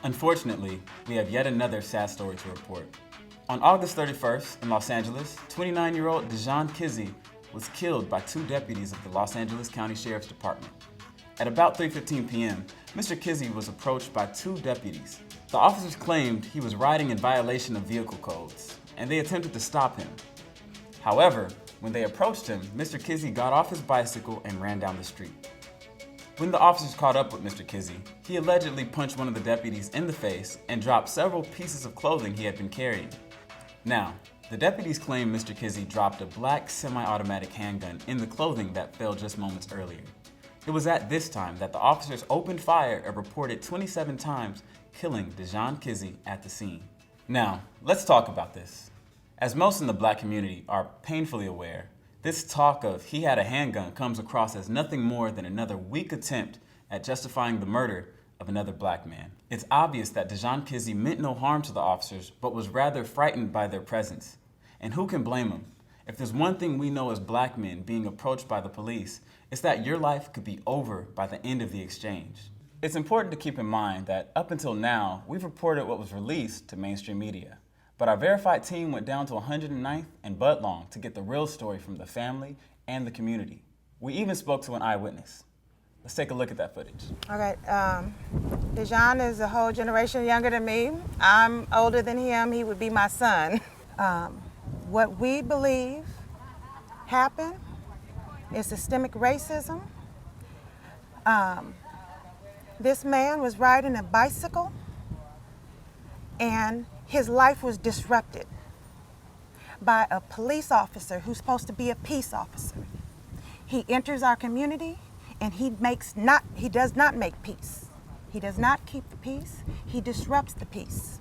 Unfortunately, we have yet another sad story to report. On August 31st in Los Angeles, 29-year-old Dijon Kizzee was killed by two deputies of the Los Angeles County Sheriff's Department. At about 3:15 p.m., Mr. Kizzee was approached by two deputies. The officers claimed he was riding in violation of vehicle codes, and they attempted to stop him. However, when they approached him, Mr. Kizzee got off his bicycle and ran down the street. When the officers caught up with Mr. Kizzee, he allegedly punched one of the deputies in the face and dropped several pieces of clothing he had been carrying. Now, the deputies claim Mr. Kizzee dropped a black semi-automatic handgun in the clothing that fell just moments earlier. It was at this time that the officers opened fire and reported 27 times, killing Dijon Kizzee at the scene. Now, let's talk about this. As most in the black community are painfully aware, this talk of he had a handgun comes across as nothing more than another weak attempt at justifying the murder of another black man. It's obvious that Dijon Kizzee meant no harm to the officers, but was rather frightened by their presence. And who can blame him? If there's one thing we know as black men being approached by the police, it's that your life could be over by the end of the exchange. It's important to keep in mind that up until now, we've reported what was released to mainstream media. But our verified team went down to 109th and Budlong to get the real story from the family and the community. We even spoke to an eyewitness. Let's take a look at that footage. Okay, Dijon is a whole generation younger than me. I'm older than him. He would be my son. What we believe happened is systemic racism. This man was riding a bicycle and his life was disrupted by a police officer who's supposed to be a peace officer. He enters our community and he does not make peace. He does not keep the peace. He disrupts the peace.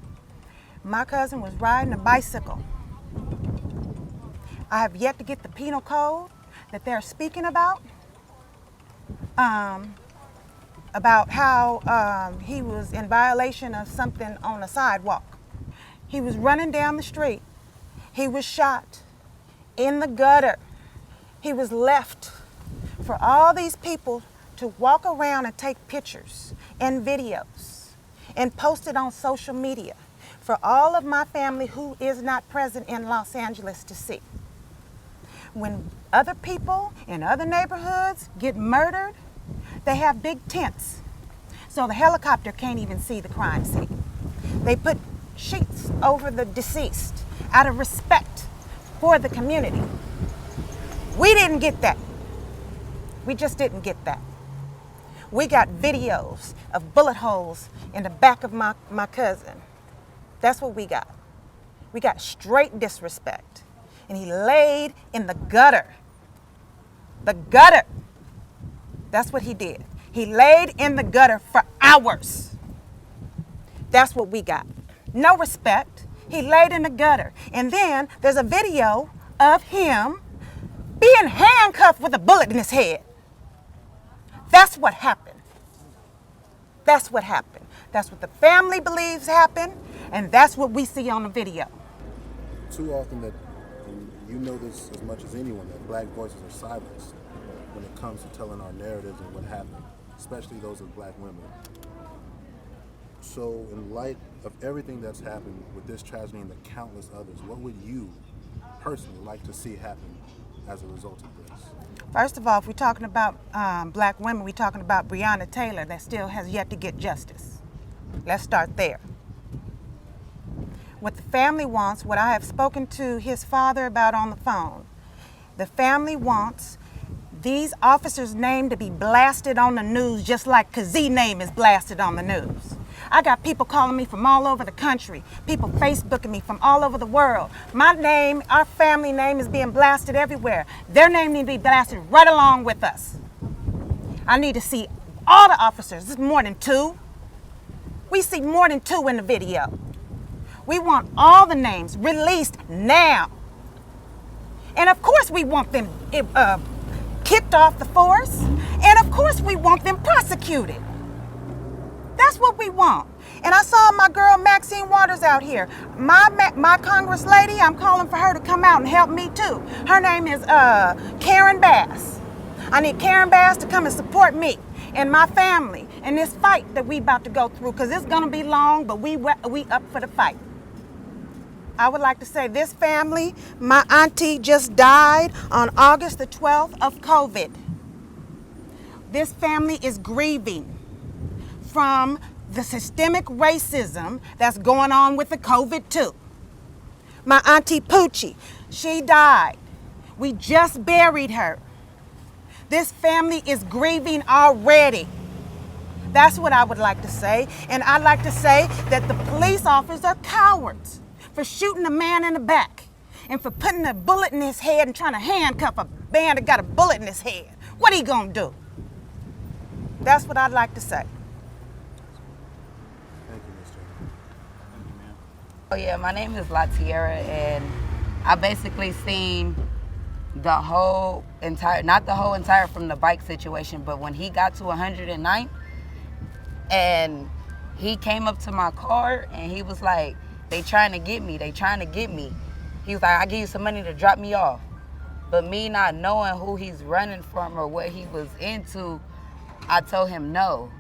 My cousin was riding a bicycle. I have yet to get the penal code that they're speaking about how he was in violation of something on a sidewalk. He was running down the street. He was shot in the gutter. He was left for all these people to walk around and take pictures and videos and post it on social media for all of my family who is not present in Los Angeles to see. When other people in other neighborhoods get murdered, they have big tents, so the helicopter can't even see the crime scene. They put sheets over the deceased out of respect for the community. We didn't get that. We just didn't get that. We got videos of bullet holes in the back of my cousin. That's what we got. We got straight disrespect. And he laid in the gutter. The gutter. That's what he did. He laid in the gutter for hours. That's what we got. No respect. He laid in the gutter. And then there's a video of him being handcuffed with a bullet in his head. That's what happened. That's what happened. That's what the family believes happened, and that's what we see on the video. Too often that, and you know this as much as anyone, that black voices are silenced when it comes to telling our narratives and what happened, especially those of black women. So in light of everything that's happened with this tragedy and the countless others, what would you personally like to see happen as a result of this? First of all, if we're talking about black women, we're talking about Breonna Taylor that still has yet to get justice. Let's start there. What the family wants, what I have spoken to his father about on the phone, the family wants these officers' name to be blasted on the news just like Kizzee's name is blasted on the news. I got people calling me from all over the country, people Facebooking me from all over the world. My name, our family name is being blasted everywhere. Their name needs to be blasted right along with us. I need to see all the officers. This is more than two. We see more than two in the video. We want all the names released now. And of course we want them kicked off the force. And of course we want them prosecuted. That's what we want. And I saw my girl Maxine Waters out here. My Congress lady, I'm calling for her to come out and help me too. Her name is Karen Bass. I need Karen Bass to come and support me. and my family in this fight that we about to go through, because it's going to be long, but we up for the fight. I would like to say this family, my auntie just died on August the 12th of COVID. This family is grieving from the systemic racism that's going on with the COVID too. My auntie Poochie, she died. We just buried her. This family is grieving already. That's what I would like to say. And I'd like to say that the police officers are cowards for shooting a man in the back and for putting a bullet in his head and trying to handcuff a man that got a bullet in his head. What are he gonna do? That's what I'd like to say. Thank you, Mr. Oh yeah, my name is La Tierra, and I basically seen the whole entire, not the whole entire from the bike situation, but when he got to 109th and he came up to my car and he was like, they trying to get me, they trying to get me. He was like, I give you some money to drop me off. But me not knowing who he's running from or what he was into, I told him no.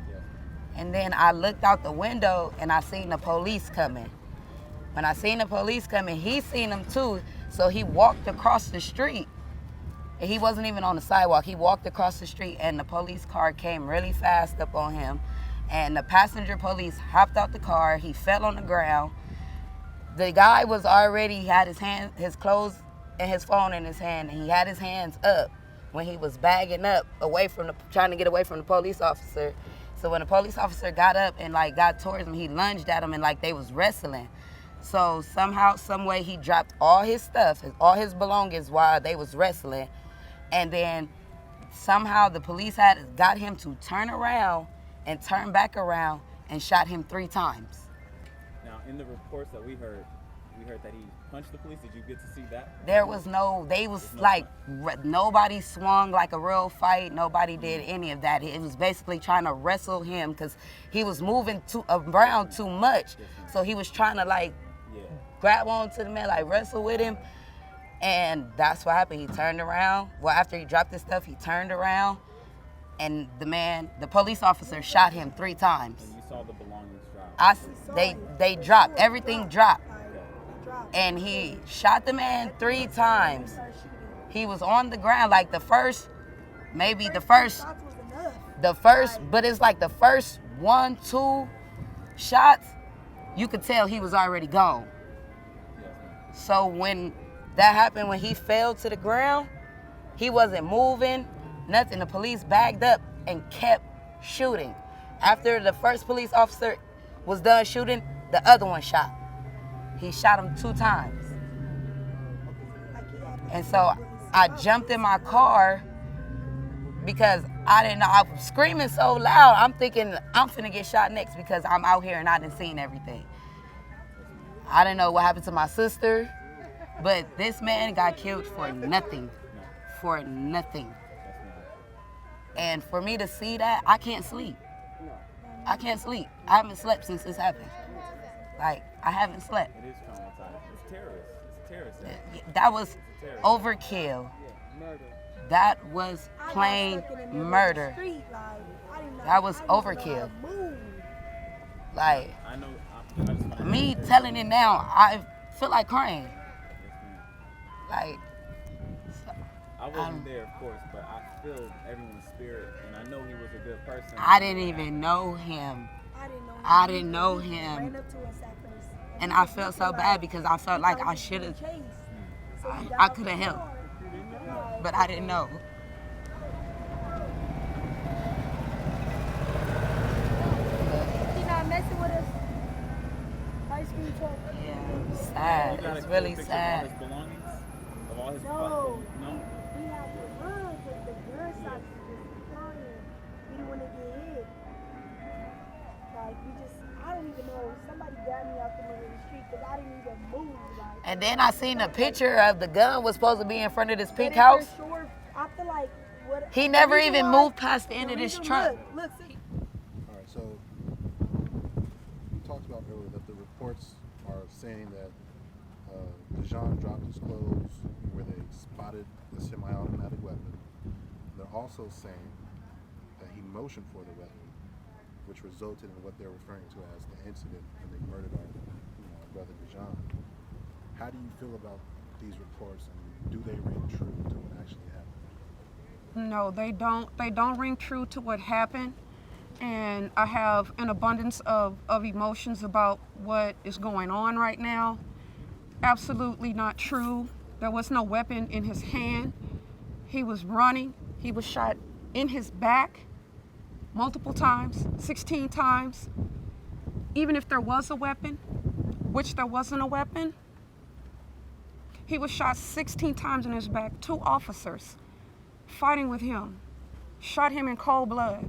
And then I looked out the window and I seen the police coming. When I seen the police coming, he seen them too, so he walked across the street. And he wasn't even on the sidewalk. He walked across the street and the police car came really fast up on him. And the passenger police hopped out the car. He fell on the ground. The guy was already, had his clothes and his phone in his hand, and he had his hands up when he was bagging up trying to get away from the police officer. So when the police officer got up and like got towards him, he lunged at him and like they was wrestling. So somehow, some way, he dropped all his stuff, all his belongings while they was wrestling. And then somehow the police had got him to turn around and turn back around and shot him 3 times. Now, in the reports that we heard that he punched the police. Did you get to see that? There was no, they was like, nobody swung like a real fight. Nobody did any of that. It was basically trying to wrestle him because he was moving around too much. So he was trying to like grab onto the man, like wrestle with him. And that's what happened. He turned around. Well, after he dropped his stuff, he turned around. And the police officer shot him 3 times. And you saw the belongings drop? They dropped. Everything dropped. And he shot the man 3 times. He was on the ground like the first, but it's like the first 1, 2 shots, you could tell he was already gone. So when that happened, when he fell to the ground, he wasn't moving, nothing. The police bagged up and kept shooting. After the first police officer was done shooting, the other one shot. He shot him 2 times. And so I jumped in my car because I didn't know. I was screaming so loud, I'm thinking I'm finna get shot next because I'm out here and I done seen everything. I didn't know what happened to my sister, but this man got killed for nothing. For nothing. And for me to see that, I can't sleep. I can't sleep. I haven't slept since this happened. Like, I haven't slept. It is traumatizing. It's terrorist. It's terrorist. That was overkill. That was plain murder. That was overkill. Like, me telling it now, I feel like crying. Like, I wasn't there, of course, but I feel everyone's spirit, and I know he was a good person. I didn't even know him. I didn't know him. And I felt so bad because I felt like I should have, I could have helped, but I didn't know. He not messing with us. Ice cream truck. Yeah, sad. It's really sad. Of all his belongings? Of all his No. No? We had the gun, but the gun stopped just flying. We didn't want to get hit. Like, I don't even know. Somebody got me out the middle of the street because I didn't even move. Like, And then I seen a picture of the gun was supposed to be in front of this pink but house. for sure, I feel like what He never the reason even why- moved past the end of this reason- truck. Look, see. All right, so we talked about earlier that the reports are saying that Dijon dropped his clothes where they spotted a semi-automatic weapon. They're also saying that he motioned for the weapon, which resulted in what they're referring to as the incident when they murdered our brother Dijon. How do you feel about these reports, and do they ring true to what actually happened? No, they don't. They don't ring true to what happened. And I have an abundance of emotions about what is going on right now. Absolutely not true. There was no weapon in his hand. He was running. He was shot in his back multiple times, 16 times. Even if there was a weapon, which there wasn't a weapon, he was shot 16 times in his back. 2 officers fighting with him shot him in cold blood.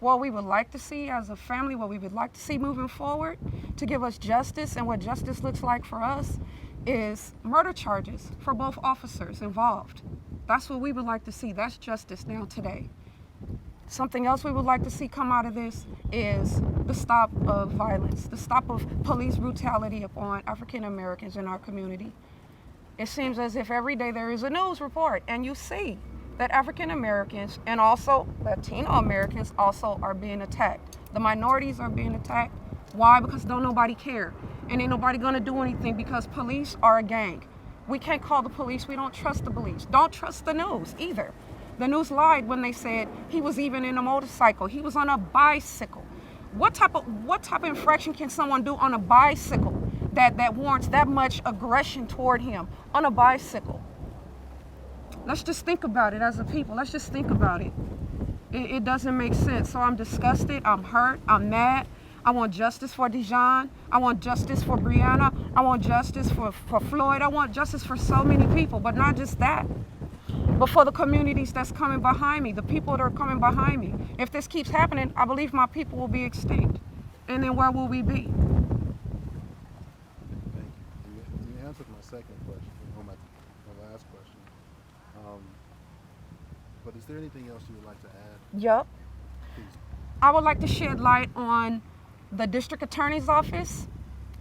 What we would like to see as a family, what we would like to see moving forward to give us justice, and what justice looks like for us, is murder charges for both officers involved. That's what we would like to see. That's justice now today. Something else we would like to see come out of this is the stop of violence, the stop of police brutality upon African Americans in our community. It seems as if every day there is a news report and you see that African Americans and also Latino Americans also are being attacked. The minorities are being attacked. Why? Because don't nobody care. And ain't nobody gonna do anything because police are a gang. We can't call the police, we don't trust the police. Don't trust the news either. The news lied when they said he was even in a motorcycle. He was on a bicycle. What type of infraction can someone do on a bicycle that warrants that much aggression toward him on a bicycle? Let's just think about it as a people. Let's just think about it. It doesn't make sense. So I'm disgusted, I'm hurt, I'm mad. I want justice for Dijon. I want justice for Breonna. I want justice for Floyd. I want justice for so many people, but not just that. But for the communities that's coming behind me, the people that are coming behind me. If this keeps happening, I believe my people will be extinct. And then where will we be? Thank you. You answered my second question, or my last question. But is there anything else you would like to add? Yup. Please. I would like to shed light on the district attorney's office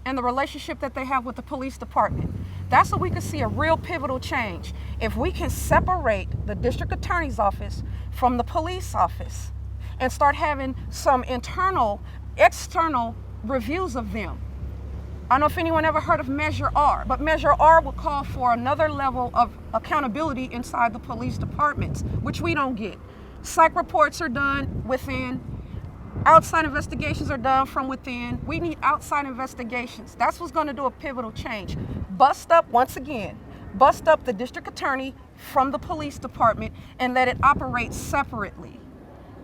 and the relationship that they have with the police department. That's so we can see a real pivotal change. If we can separate the district attorney's office from the police office and start having some internal, external reviews of them. I don't know if anyone ever heard of Measure R, but Measure R would call for another level of accountability inside the police departments, which we don't get. Psych reports are done within. Outside investigations are done from within. We need outside investigations. That's what's going to do a pivotal change. Bust up, once again, bust up the district attorney from the police department and let it operate separately.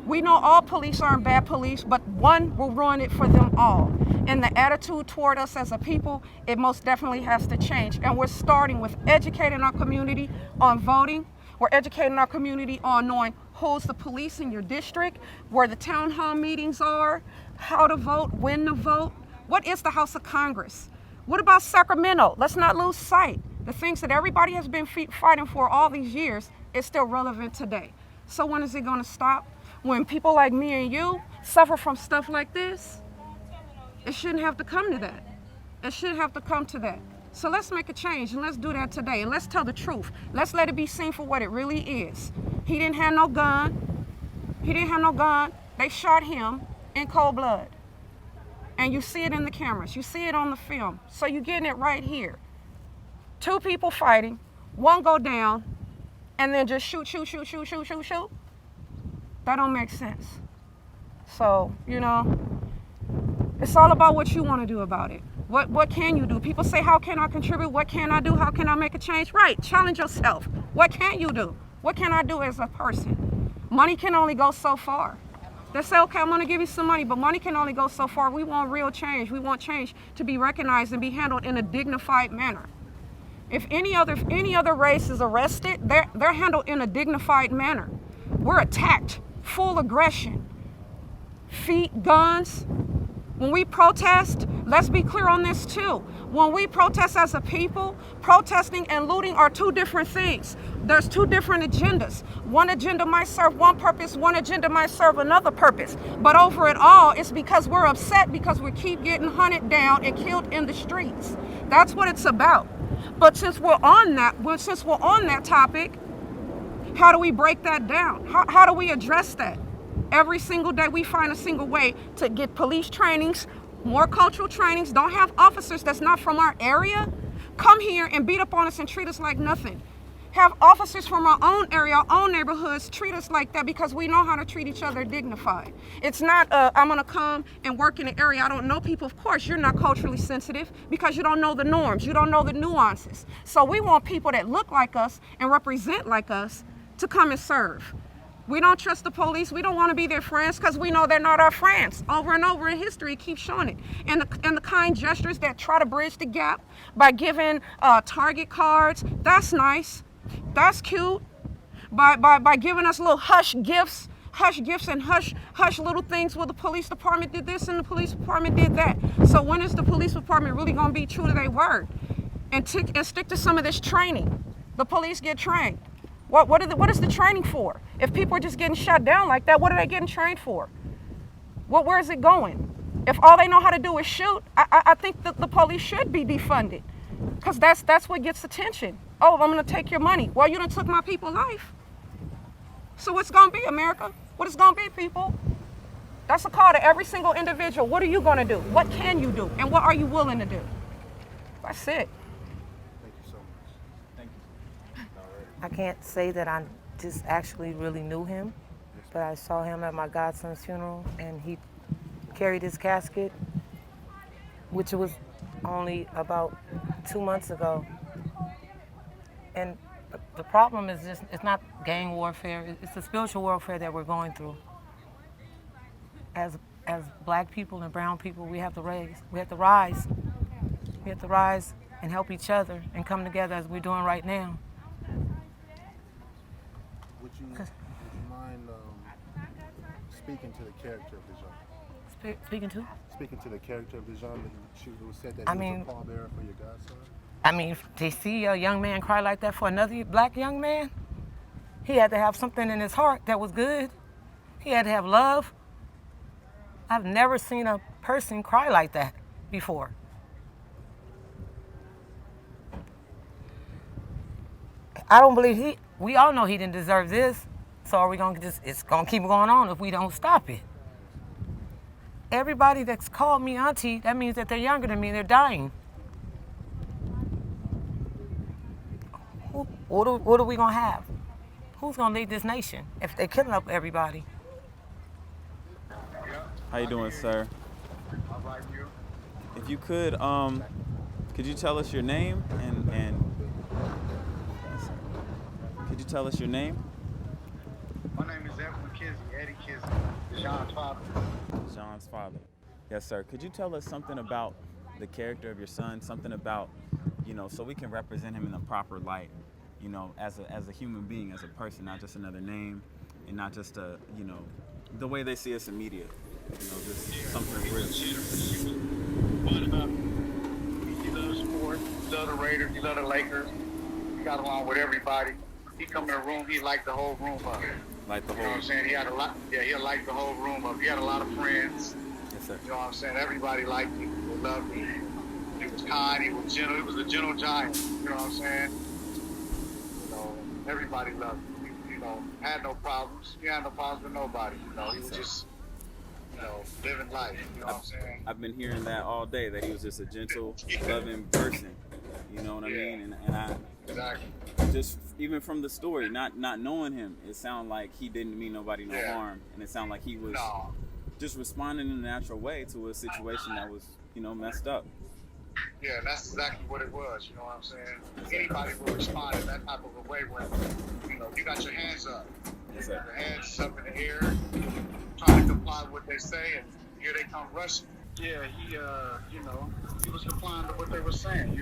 We know all police aren't bad police, but one will ruin it for them all. And the attitude toward us as a people, it most definitely has to change. And we're starting with educating our community on voting. We're educating our community on knowing who's the police in your district, where the town hall meetings are, how to vote, when to vote. What is the House of Congress? What about Sacramento? Let's not lose sight. The things that everybody has been fighting for all these years is still relevant today. So when is it going to stop? When people like me and you suffer from stuff like this? It shouldn't have to come to that. It shouldn't have to come to that. So let's make a change, and let's do that today, and let's tell the truth. Let's let it be seen for what it really is. He didn't have no gun. He didn't have no gun. They shot him in cold blood. And you see it in the cameras. You see it on the film. So you're getting it right here. 2 people fighting, 1 go down, and then just shoot. That don't make sense. So, it's all about what you want to do about it. What can you do? People say, how can I contribute? What can I do? How can I make a change? Right, challenge yourself. What can you do? What can I do as a person? Money can only go so far. They say, okay, I'm gonna give you some money, but money can only go so far. We want real change. We want change to be recognized and be handled in a dignified manner. If any other race is arrested, they're handled in a dignified manner. We're attacked, full aggression, feet, guns. When we protest, let's be clear on this too. When we protest as a people, protesting and looting are 2 different things. There's 2 different agendas. One agenda might serve one purpose, one agenda might serve another purpose. But over it all, it's because we're upset because we keep getting hunted down and killed in the streets. That's what it's about. But since we're on that topic, How do we break that down? How do we address that? Every single day we find a single way to get police trainings, more cultural trainings. Don't have officers that's not from our area come here and beat up on us and treat us like nothing. Have officers from our own area, our own neighborhoods treat us like that because we know how to treat each other dignified. It's not, I'm gonna come and work in an area I don't know people. Of course, you're not culturally sensitive because you don't know the norms, you don't know the nuances. So we want people that look like us and represent like us to come and serve. We don't trust the police. We don't want to be their friends because we know they're not our friends. Over and over in history, it keeps showing it. And the kind gestures that try to bridge the gap by giving Target cards, that's nice. That's cute. By giving us little hush gifts and hush little things. Well, the police department did this and the police department did that. So when is the police department really going to be true to their word and stick to some of this training? The police get trained. What is the training for? If people are just getting shut down like that, what are they getting trained for? Where is it going? If all they know how to do is shoot, I think that the police should be defunded because that's what gets attention. Oh, I'm going to take your money. Well, you done took my people's life. So what's going to be, America? What is going to be, people? That's a call to every single individual. What are you going to do? What can you do? And what are you willing to do? That's it. Thank you so much. Thank you. I can't say that I just actually really knew him, but I saw him at my godson's funeral, and he carried his casket, which was only about 2 months ago. And the problem is just, it's not gang warfare, it's the spiritual warfare that we're going through. As black people and brown people, we have to rise. We have to rise and help each other and come together as we're doing right now. Would you mind speaking to the character of Dijon? Speaking to the character of Dijon, she said that he was a pallbearer for your godson? I mean, to see a young man cry like that for another black young man, he had to have something in his heart that was good. He had to have love. I've never seen a person cry like that before. I don't believe we all know he didn't deserve this, so are we gonna it's gonna keep going on if we don't stop it. Everybody that's called me auntie, that means that they're younger than me, they're dying. What are we gonna have? Who's gonna lead this nation if they're killing up everybody? How you doing, sir? If you could you tell us your name and could you tell us your name? My name is Mr Kizzee, Eddie Kizzee, Dijon's father. Dijon's father. Yes, sir. Could you tell us something about the character of your son? Something about, so we can represent him in the proper light, as a human being, as a person, not just another name, and not just the way they see us in media. Just something real. He loves sports. He loves the Raiders. He loves the Lakers. He got along with everybody. He come in the room. He liked the whole room up. Like the whole. You know what I'm saying? He had a lot. Yeah, he liked the whole room up. He had a lot of friends. Yes, sir. You know what I'm saying? Everybody liked him. They loved him. He was kind. He was gentle. He was a gentle giant. You know what I'm saying? Everybody loved him. He, had no problems. He had no problems with nobody. He was just, living life. You know what I'm saying? I've been hearing that all day, that he was just a gentle, loving person. You know what I mean? And I exactly. Just even from the story, not knowing him, it sounded like he didn't mean nobody no harm, and it sounded like he was just responding in a natural way to a situation that was, messed up. Yeah, that's exactly what it was. You know what I'm saying? Anybody will respond in that type of a way when, you got your hands up. Yes, sir. Your hands up in the air, trying to comply with what they say, and here they come rushing. Yeah, he was complying to what they were saying,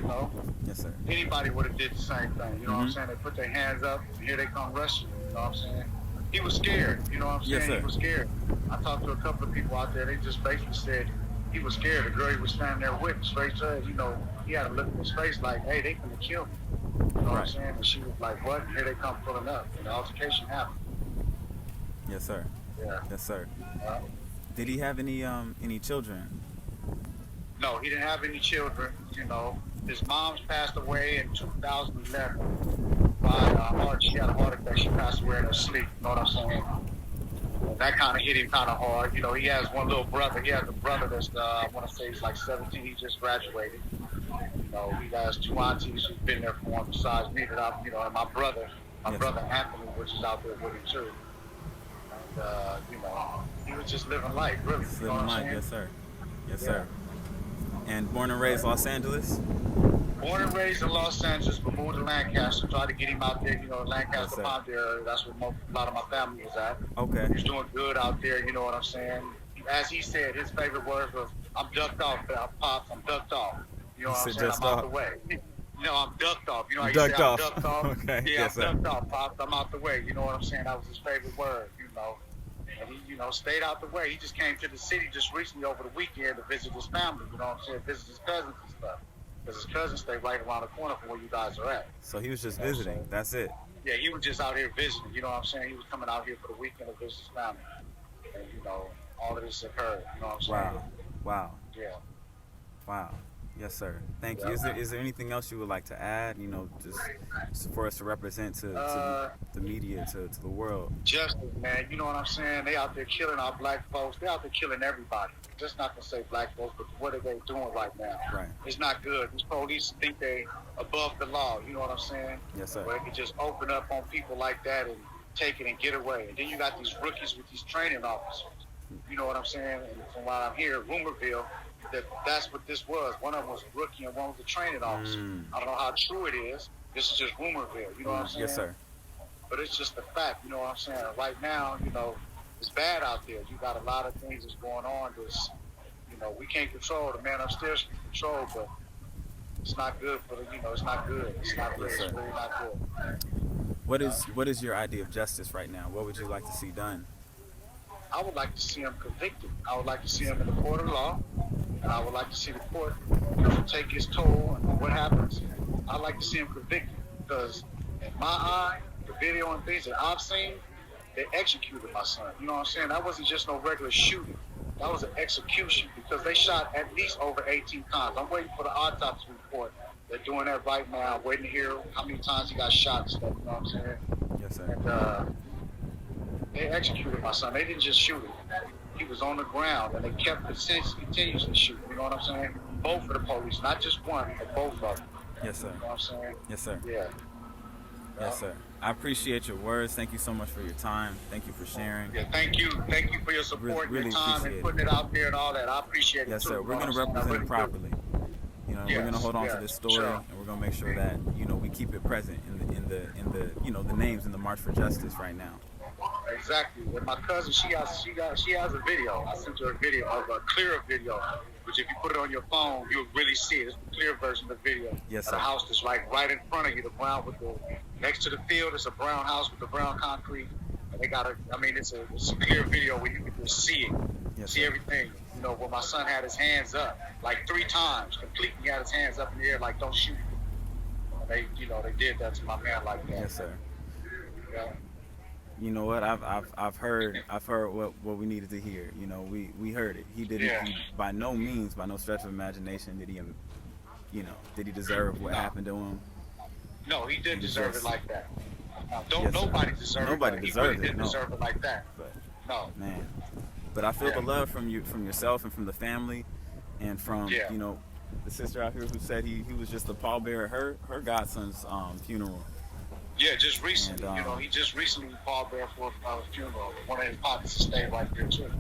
Yes, sir. Anybody would have did the same thing, what I'm saying? They put their hands up, and here they come rushing, you know what I'm saying? He was scared, you know what I'm saying? Yes, sir. He was scared. I talked to a couple of people out there, they just basically said he was scared. The girl he was standing there with, straight to her, he had a look in his face like, hey, they gonna kill me. You know what I'm saying? And she was like, what? And here they come pulling up. And the altercation happened. Yes, sir. Yeah. Yes, sir. Did he have any children? No, he didn't have any children. His mom's passed away in 2011. She had a heart attack. She passed away in her sleep. You know what I'm saying? And that kind of hit him kind of hard. You know, he has one little brother. He has a brother that's, I want to say he's like 17. He just graduated. You know, he has 2 aunties who've been there for him besides me that I'm, you know, and my brother Anthony, which is out there with him too. And, you know, he was just living life, really. Just you know living what I'm life, saying? yes sir. Yes Yeah. sir. And born and raised Los Angeles? Born and raised in Los Angeles, but moved to Lancaster. Tried to get him out there, you know, Lancaster, Yes, Pond area. That's where a lot of my family was at. Okay. He's doing good out there, you know what I'm saying? As he said, his favorite words was, I'm ducked off, Pops, I'm ducked off. You know what I'm saying? I'm out the way. You know, I'm ducked off. You know how you Ducked say off. I'm ducked off? Okay, Yeah, yes, I'm sir. ducked off, Pops, I'm out the way. You know what I'm saying? That was his favorite word, you know. And he, you know, stayed out the way. He just came to the city just recently over the weekend to visit his family, you know what I'm saying? Visit his cousins and stuff. Because his cousins stay right around the corner from where you guys are at. So he was just visiting, that's it. Yeah, he was just out here visiting, you know what I'm saying? He was coming out here for the weekend to visit his family. And, you know, all of this occurred, you know what I'm saying? Wow. Yeah. Wow. Yes, sir. Thank you. Yeah. Is there anything else you would like to add, you know, just for us to represent to the media, to the world? Justice, man. You know what I'm saying? They out there killing our black folks. They out there killing everybody. Just not to say black folks, but what are they doing right now? Right. It's not good. These police think they above the law. You know what I'm saying? Yes, sir. Where they can just open up on people like that and take it and get away. And then you got these rookies with these training officers. You know what I'm saying? And from what I'm hearing, Rumorville, that's what this was. One of them was a rookie and one was a training officer. I don't know how true it is. This is just Rumorville. You know what I'm saying? Yes, sir. But it's just a fact. You know what I'm saying? Right now, you know, it's bad out there. You got a lot of things that's going on. That's, you know, we can't control. The man upstairs can control, but it's not good for the. You know, it's not good. It's not good. Yes, sir. It's really not good. What is your idea of justice right now? What would you like to see done? I would like to see him convicted. I would like to see him in the court of law, and I would like to see the court, you know, take his toll and what happens. I'd like to see him convicted because, in my eye, the video and things that I've seen, they executed my son. You know what I'm saying? That wasn't just no regular shooting. That was an execution because they shot at least over 18 times. I'm waiting for the autopsy report. They're doing that right now. I'm waiting to hear how many times he got shot and stuff. You know what I'm saying? Yes, sir. And they executed my son. They didn't just shoot him. He was on the ground, and they kept continuously shooting. You know what I'm saying? Both of the police, not just one, but both of them. Yes, sir. You know what I'm saying? Yes, sir. Yeah. Yes, sir. I appreciate your words. Thank you so much for your time. Thank you for sharing. Yeah, thank you. Thank you for your support, Really your time, appreciate and putting it out there and all that. I appreciate it Yes, too. sir. You We're know going to what I'm saying? I represent really it do. properly. You know, we're Yes, going to hold on to yes, this story, sure. and we're going to make sure that, you know, we keep it present in the you know, the names in the March for Justice right now. Exactly. And my cousin, she has a video. I sent her a video of a clearer video, which if you put it on your phone, you'll really see it. It's the clear version of the video. Yes, of sir. the house that's right in front of you, the brown with the next to the field. It's a brown house with the brown concrete, and they got it's a clear video where you can just see it, Yes, see sir. everything. You know, where my son had his hands up like 3 times, completely had his hands up in the air like don't shoot. And they did that to my man like that. Yes, sir. Yeah. You know what? I've heard what we needed to hear. You know, we heard it. He didn't. Yeah. He, by no means, by no stretch of imagination, did he, you know, did he deserve what happened to him? No, he didn't He deserve just- it like that. Yes, sir. Nobody deserved it. Nobody He deserved really it, didn't no. deserve it like that. But No. man, but I feel Yeah. the love from you, from yourself, and from the family, and from Yeah. you know, the sister out here who said he was just the pallbearer at her godson's funeral. Yeah, just recently. And, you know, he just recently called there for a funeral. One of his partners stayed right there too.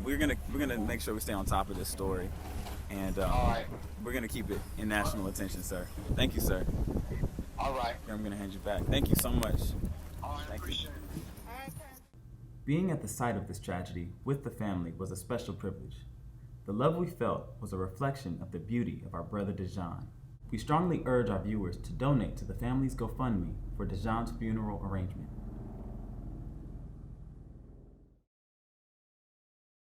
We're gonna make sure we stay on top of this story, and All right. we're gonna keep it in national attention, sir. Thank you, sir. All right. I'm gonna hand you back. Thank you so much. All right. Thank you. Appreciate it. Being at the site of this tragedy with the family was a special privilege. The love we felt was a reflection of the beauty of our brother Dijon. We strongly urge our viewers to donate to the family's GoFundMe for Dijon's funeral arrangement.